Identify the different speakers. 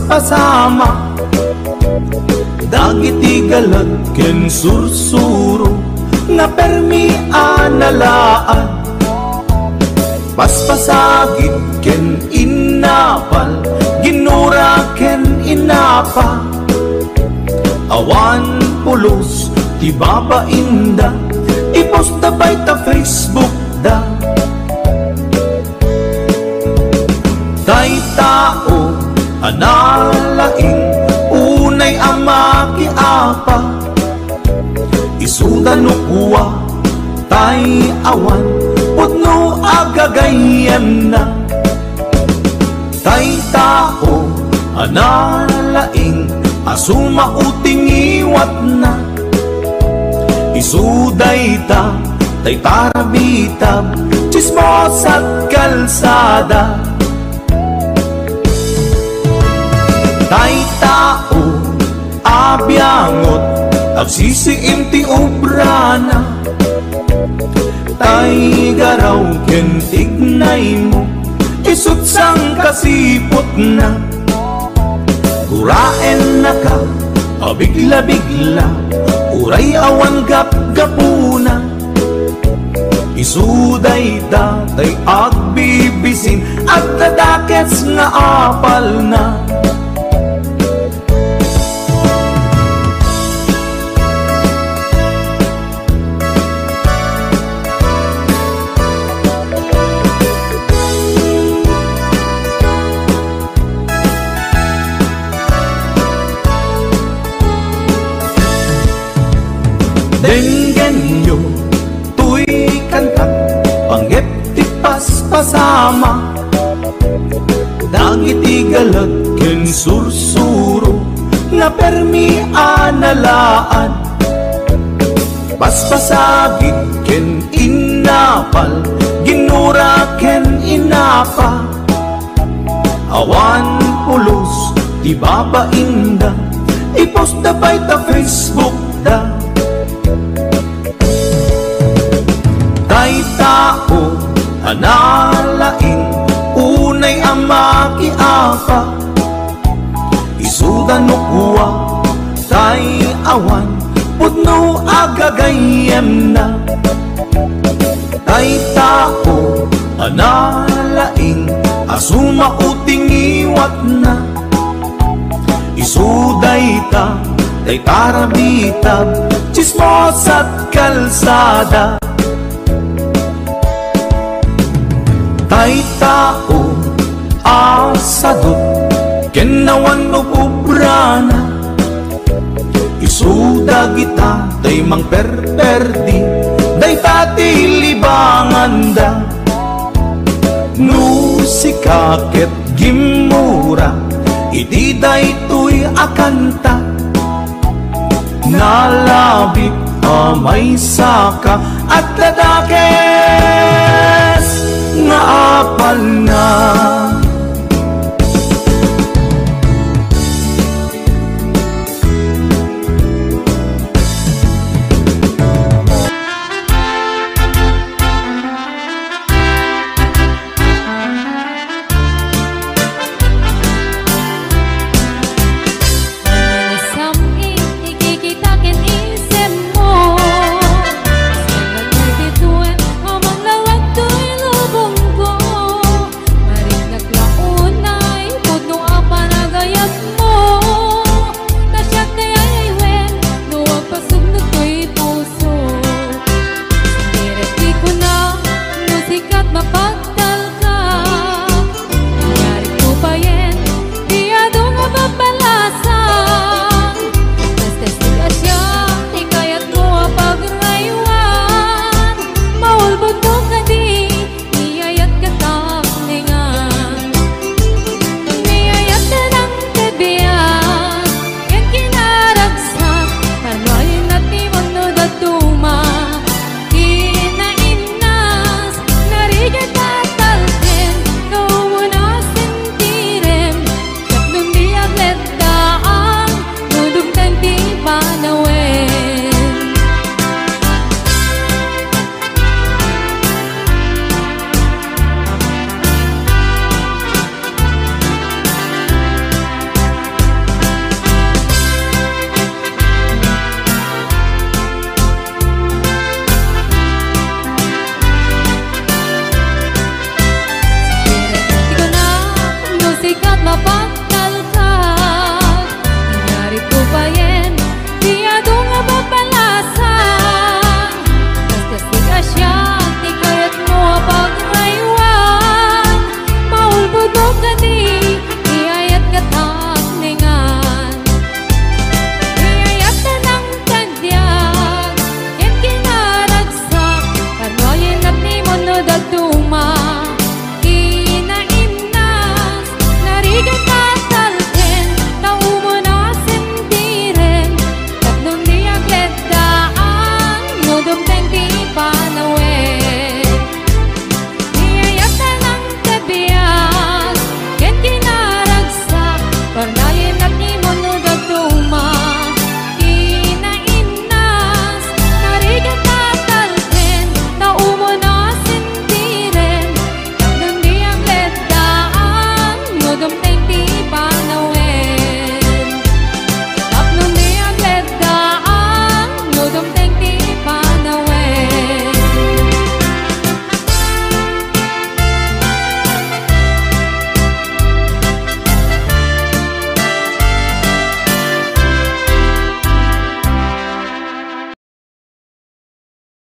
Speaker 1: Pasama dagiti galat ken sursuro nga permi analaan paspasagit ken inapal ginura ken inapa awan pulos ti babainda iposta bay ta Facebook da tay tao analaing unay amaki apa isudan no kuwa tay awan putno agagayan na tay tao analaing asuma uting iwat na isuday ta tay parabitab chismos at kalsada tay tao abyangot agsisiim ti obrana tay garaw ken tignay mo isut sang kasipot na guraen na ka abigla-bigla uray awan gap-gapuna isuday tay agbibisin at tadakets nga apal na Denggenyo tuy kantang panggep ti paspasama dagiti galat ken sursuro nga permi analaan paspasagit ken inapal ginura ken inapa babain da, i-post da by ta Facebook da. Tay tao analaing unay ang makiapa, isuda no kuwa tay awan pudno agagayem na. Tay tao analaing asuma uting iwat na, isuday ta tay tarabitab chismos at kalsada. Tay tao asadot kenawan no pubrana, isuda kita day mang perperdi day tati libangan da. No sikaket gimura iti day tuy akanta, nalabit amay saka at ladakes nga apal na.
Speaker 2: Mapan